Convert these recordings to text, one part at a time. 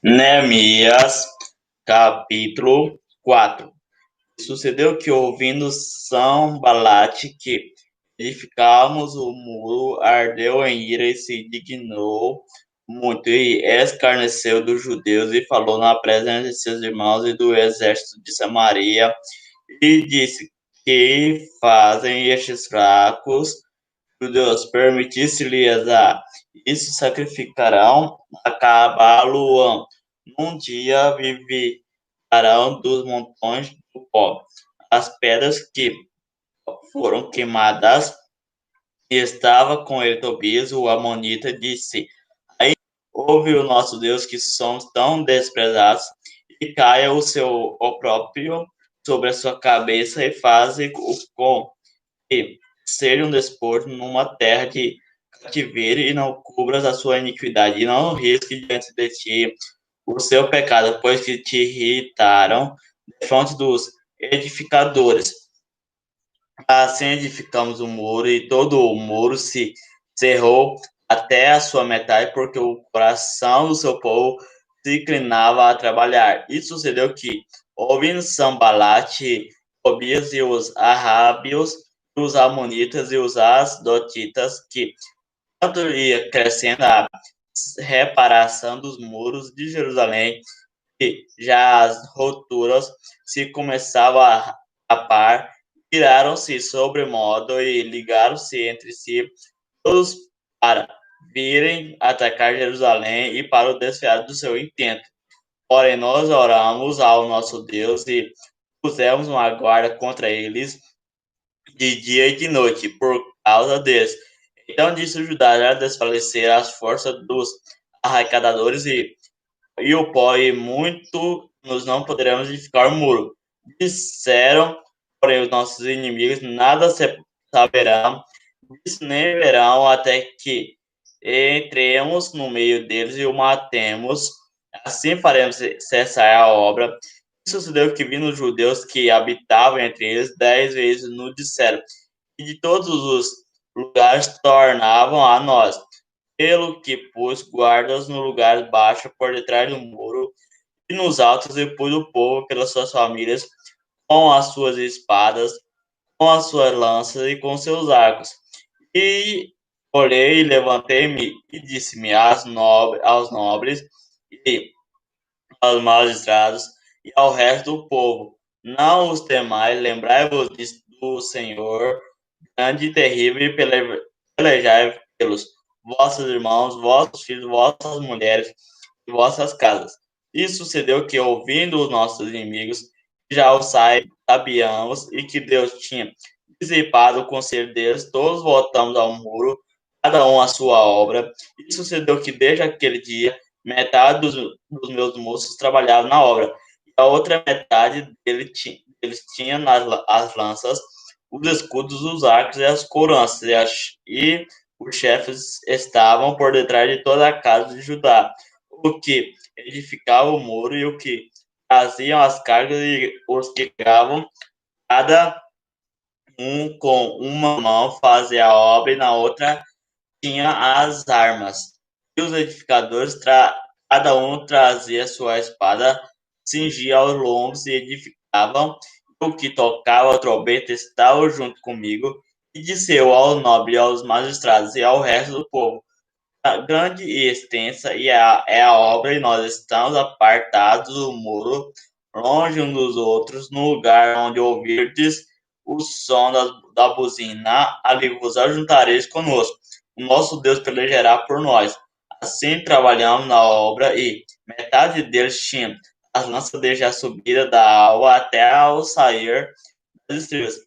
Neemias, capítulo 4. Sucedeu que, ouvindo Sanbalate que edificávamos o muro, ardeu em ira e se dignou muito, e escarneceu dos judeus, e falou na presença de seus irmãos e do exército de Samaria, e disse: Que fazem estes fracos judeus? Permitisse-lhes a isso, sacrificarão a cavalo num dia, viverão dos montões do pó. As pedras que foram queimadas, e estava com ele Tobias, o amonita, disse: Ouve o nosso Deus, que somos tão desprezados, e caia o seu opróprio sobre a sua cabeça, e faze com que seja um desporto numa terra de cativeiro, e não cubras a sua iniquidade, e não risque diante de ti o seu pecado, pois que te irritaram de fonte dos edificadores. Assim edificamos o muro, e todo o muro se cerrou até a sua metade, porque o coração do seu povo se inclinava a trabalhar. E sucedeu que, ouvindo Sambalate, Tobias e os arábios, os amonitas e os asdotitas, que tanto ia crescendo a reparação dos muros de Jerusalém, e já as roturas se começavam a par, tiraram-se sobremodo e ligaram-se entre si todos para virem atacar Jerusalém e para o desviar do seu intento. Porém, nós oramos ao nosso Deus e pusemos uma guarda contra eles de dia e de noite, por causa deles. Então disse Judá: já desfalecer as forças dos arrecadadores, e o pó, e muito nós não poderemos edificar o muro. Disseram, porém, os nossos inimigos: nada se saberão, isso nem verão, até que entremos no meio deles e o matemos. Assim faremos cessar a obra. E sucedeu que, vindo os judeus que habitavam entre eles, 10 vezes nos disseram, e de todos os lugares tornavam a nós, pelo que pus guardas no lugar baixo por detrás do muro, e nos altos, e pus o povo pelas suas famílias, com as suas espadas, com as suas lanças e com seus arcos. E olhei, levantei-me e disse-me aos nobres e aos magistrados e ao resto do povo: não os temais, lembrai-vos do Senhor, grande e terrível, e pelejai pelos vossos irmãos, vossos filhos, vossas mulheres e vossas casas. E sucedeu que, ouvindo os nossos inimigos, já o sabíamos, e que Deus tinha dissipado o conselho deles, todos voltamos ao muro, cada um a sua obra. E sucedeu que, desde aquele dia, metade dos meus moços trabalhavam na obra, e a outra metade eles tinham as lanças, os escudos, os arcos e as couraças, e os chefes estavam por detrás de toda a casa de Judá, o que edificava o muro e o que traziam as cargas, e os que carregavam, cada um com uma mão fazia a obra, e na outra tinha as armas. E os edificadores, cada um trazia sua espada, cingia aos lombos e edificavam. O que tocava a trombeta estava junto comigo, e disse eu ao nobre, aos magistrados e ao resto do povo: grande e extensa é a obra, e nós estamos apartados do muro, longe uns dos outros, no lugar onde ouvirdes o som da buzina, ali vos ajuntareis conosco. O nosso Deus pelejará por nós. Assim trabalhamos na obra, e metade deles tinha as lanças desde a subida da alva até ao sair das estrelas.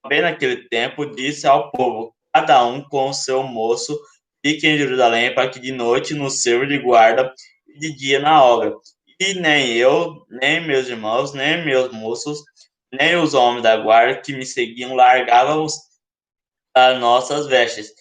Também naquele tempo disse ao povo: cada um com o seu moço fique em Jerusalém, para que de noite nos sirva de guarda e de dia na obra. E nem eu, nem meus irmãos, nem meus moços, nem os homens da guarda que me seguiam largávamos as nossas vestes.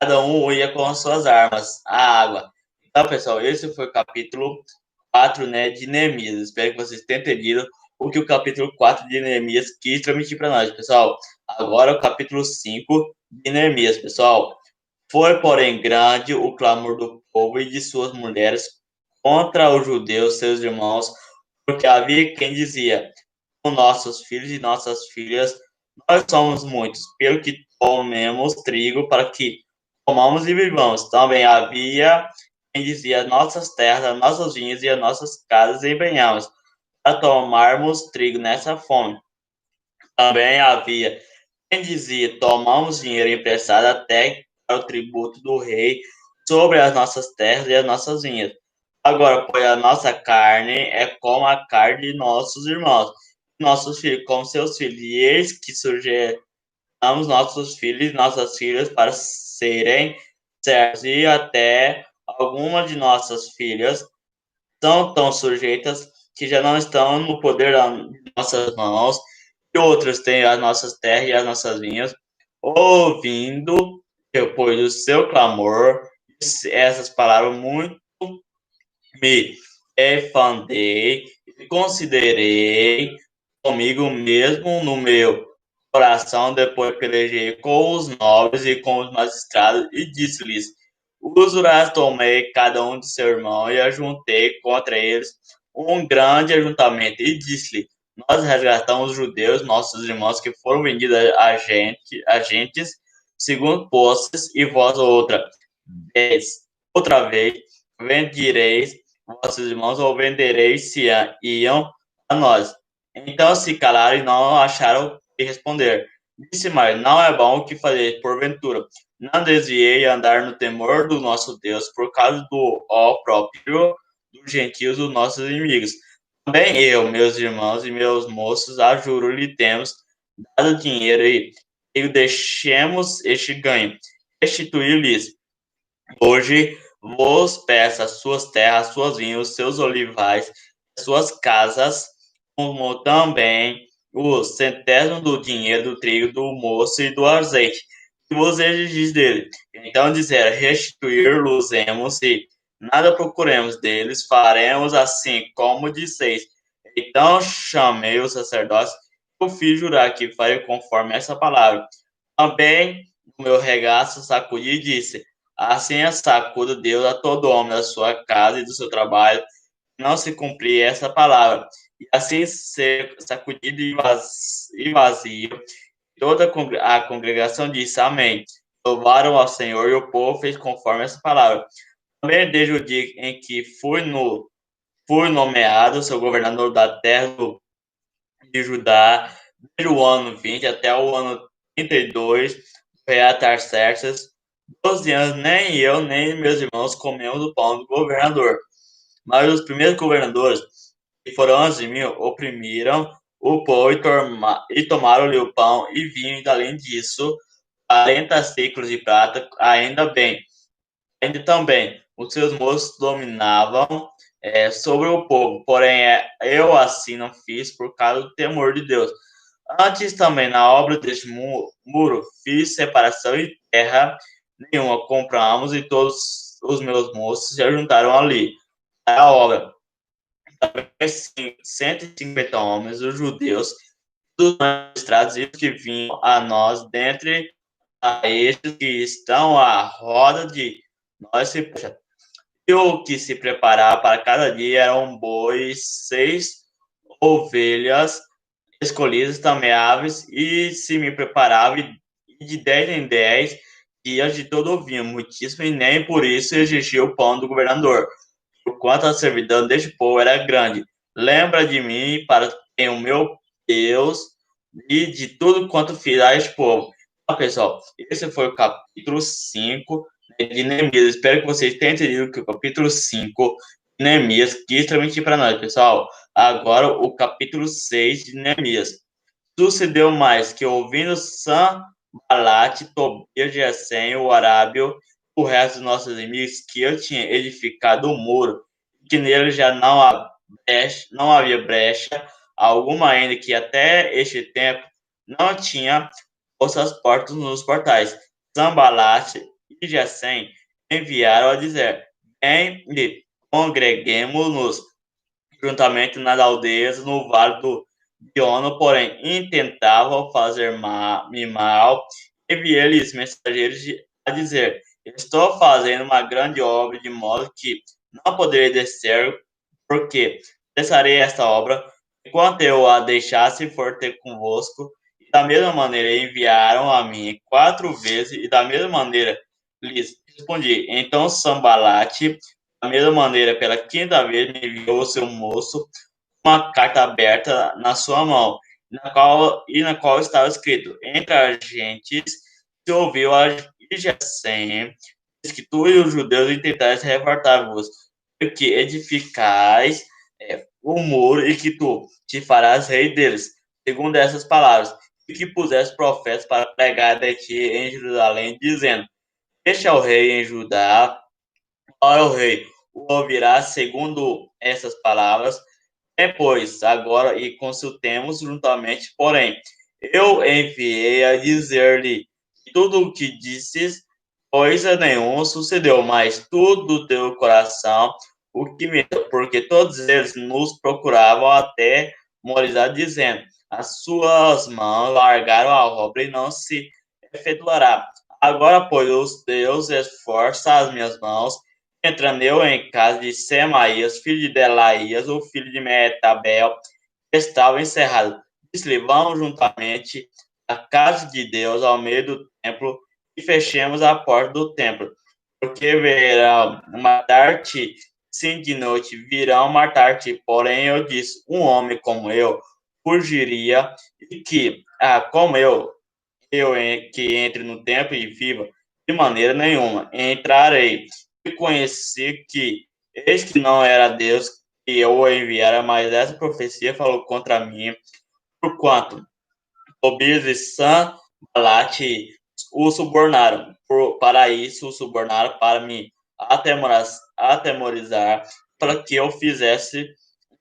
Cada um ia com as suas armas, a água. Então, pessoal, esse foi o capítulo 4, né, de Neemias. Espero que vocês tenham entendido o que o capítulo 4 de Neemias quis transmitir para nós, pessoal. Agora o capítulo 5 de Neemias, pessoal. Foi, porém, grande o clamor do povo e de suas mulheres contra os judeus, seus irmãos, porque havia quem dizia: com nossos filhos e nossas filhas, nós somos muitos, pelo que tomemos trigo para que comamos e vivamos. Também havia quem dizia: nossas terras, nossas vinhas e as nossas casas empenhamos para tomarmos trigo nessa fome. Também havia quem dizia: tomamos dinheiro emprestado até para o tributo do rei sobre as nossas terras e as nossas vinhas. Agora, pois a nossa carne é como a carne de nossos irmãos, nossos filhos como seus filhos, e eis que sujeitamos nossos filhos e nossas filhas para serem servos, e até algumas de nossas filhas são tão sujeitas que já não estão no poder de nossas mãos, e outras têm as nossas terras e as nossas vinhas, ouvindo depois do seu clamor, essas palavras muito me efandei e considerei comigo mesmo no meu coração, depois pelejei com os nobres e com os magistrados e disse-lhes: Usurários tomei cada um de seu irmão e ajuntei contra eles um grande ajuntamento e disse-lhe: Nós resgatamos os judeus, nossos irmãos que foram vendidos a gentes, segundo posses, e vós outra vez vendereis vossos irmãos ou vendereis se iam a nós. Então se calaram e não acharam o que responder. Disse mais: Não é bom o que fazer, porventura. Não desviei a andar no temor do nosso Deus por causa do próprio dos gentios, dos nossos inimigos. Também eu, meus irmãos e meus moços, a juro-lhe temos dado dinheiro e deixemos este ganho. Restituir-lhes hoje vos peço as suas terras, suas vinhas, seus olivais, suas casas, como também o centésimo do dinheiro, do trigo, do moço e do azeite, que vos exigis dele. Então disseram: restituir-los-emos e nada procuremos deles, faremos assim como disseis. Então chamei os sacerdotes, eu fiz jurar que farei conforme essa palavra. Também no meu regaço sacudi e disse: assim sacuda Deus a todo homem da sua casa e do seu trabalho, não se cumprir essa palavra. E assim ser sacudido e vazio. Toda a congregação disse amém. Louvaram ao Senhor e o povo fez conforme essa palavra. Também desde o dia em que fui nomeado seu governador da terra de Judá, desde o ano 20 até o ano 32, do rei Artaxerxes, 12 anos, nem eu, nem meus irmãos comemos o pão do governador. Mas os primeiros governadores, que foram antes de mim, oprimiram o povo e tomaram-lhe o pão e vinho, e além disso, 40 ciclos de prata, ainda bem. Ainda também, os seus moços dominavam sobre o povo, porém eu assim não fiz por causa do temor de Deus. Antes também, na obra deste muro, fiz separação de terra nenhuma, compramos e todos os meus moços se juntaram ali. A obra, também 150 homens, os judeus, dos magistrados e os que vinham a nós, dentre a estes que estão à roda de nós, e o que se preparava para cada dia eram bois, 6 ovelhas, escolhidas também aves, e se me preparava de 10 em 10 dias de todo o vinho, muitíssimo, e nem por isso exigia o pão do governador, porquanto a servidão deste povo era grande. Lembra de mim para quem o meu Deus e de tudo quanto fiz a este povo. Então, pessoal, esse foi o capítulo 5 de Neemias. Espero que vocês tenham entendido que o capítulo 5 de Neemias quis transmitir para nós, pessoal. Agora, o capítulo 6 de Neemias. Sucedeu mais que, ouvindo Sanbalate, Tobias, Gesem, o Arábio, o resto dos nossos inimigos, que eu tinha edificado o muro, que nele já não havia brecha alguma ainda, que até este tempo não tinha posto as portas nos portais. Sanbalate e Gesem enviaram a dizer: vem e congreguemos-nos juntamente nas aldeias no vale do Biono, porém intentavam fazer-me mal. Enviei-lhes mensageiros a dizer: estou fazendo uma grande obra, de modo que não poderei descer, porque cessarei esta obra, enquanto eu a deixasse for ter convosco. E da mesma maneira enviaram a mim 4 vezes, e da mesma maneira lhes respondi. Então Sambalate, da mesma maneira, pela 5ª vez, me enviou o seu moço uma carta aberta na sua mão, na qual estava escrito: entre as gentes se ouviu a Gesem, que tu e os judeus intentais revoltar-vos, que edificais o muro e que tu te farás rei deles, segundo essas palavras, e que puseste profetas para pregar de ti em Jerusalém, dizendo: este é o rei em Judá, qual é o rei? O ouvirá segundo essas palavras. Depois, agora, e consultemos juntamente, porém, eu enviei a dizer-lhe tudo o que disses, coisa nenhuma sucedeu, mas tudo do teu coração, o que me porque todos eles nos procuravam até Morizar, dizendo: as suas mãos largaram a obra e não se efetuará. Agora, pois, os Deus esforça as minhas mãos. Entrando eu em casa de Semaías, filho de Delaías, o filho de Metabel, que estava encerrado. Disse-lhe: vamos juntamente à casa de Deus, ao meio do templo, e fechemos a porta do templo. Porque virão matar-te, sim, de noite virão matar-te. Porém, eu disse: um homem como eu fugiria, e que, como que entre no templo e viva, de maneira nenhuma. Entrarei e conheci que este não era Deus que eu o enviara, mas essa profecia falou contra mim, porquanto Tobias e Sanbalat o subornaram. Para isso, o subornaram para me atemorizar, para que eu fizesse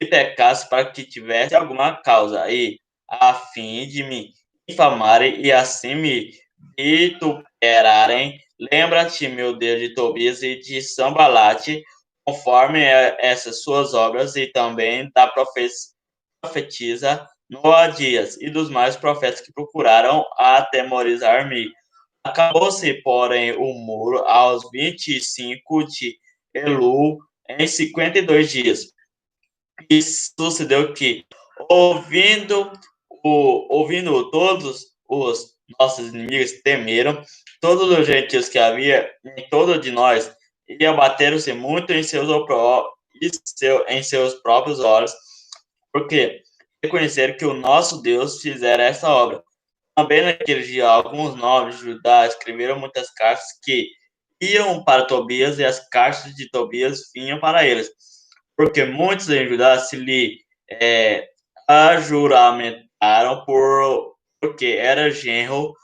e pecasse, para que tivesse alguma causa, e a fim de me infamarem e assim me vituperarem. Lembra-te, meu Deus, de Tobias e de Sanbalat, conforme essas suas obras, e também da profetiza Noadias e dos mais profetas que procuraram atemorizar-me. Acabou-se, porém, o muro aos 25 de Elul, em 52 dias. E sucedeu que, ouvindo, ouvindo todos os nossos inimigos temeram, todos os gentios que havia em todo de nós, e abateram-se muito em seus próprios olhos, porque reconheceram que o nosso Deus fizera essa obra. Também naquele dia, alguns nobres de Judá escreveram muitas cartas que iam para Tobias, e as cartas de Tobias vinham para eles, porque muitos em Judá se lhe ajuramentaram porque era genro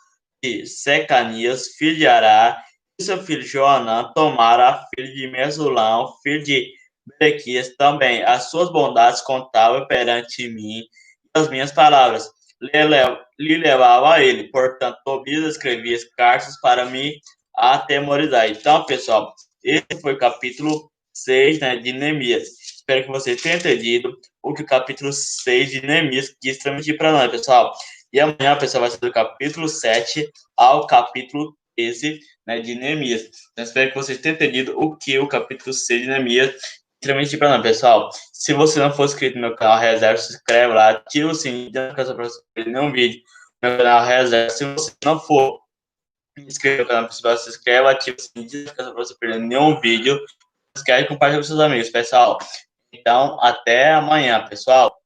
de Secanias, filho de Ará, e seu filho Joanã tomara a filha de Mesulão, filho de Berequias, também as suas bondades contava perante mim, e as minhas palavras lhe levava a ele. Portanto, Tobias escrevia cartas para me atemorizar. Então, pessoal, esse foi o capítulo 6, né, de Neemias. Espero que vocês tenham entendido o que o capítulo 6 de Neemias quis transmitir para nós, pessoal. E amanhã, pessoal, vai ser do capítulo 7 ao capítulo 13, né, de Neemias. Então, espero que vocês tenham entendido o que o capítulo 6 de Neemias transmitir para nós, pessoal. Se você não for inscrito no meu canal Reserva, se inscreve lá, ativa o sininho, para você perder nenhum vídeo no meu canal Reserva. Se você não for inscrito no canal principal, se inscreve, ativa o sininho, para você perder nenhum vídeo. Se inscreve e compartilha com seus amigos, pessoal. Então, até amanhã, pessoal.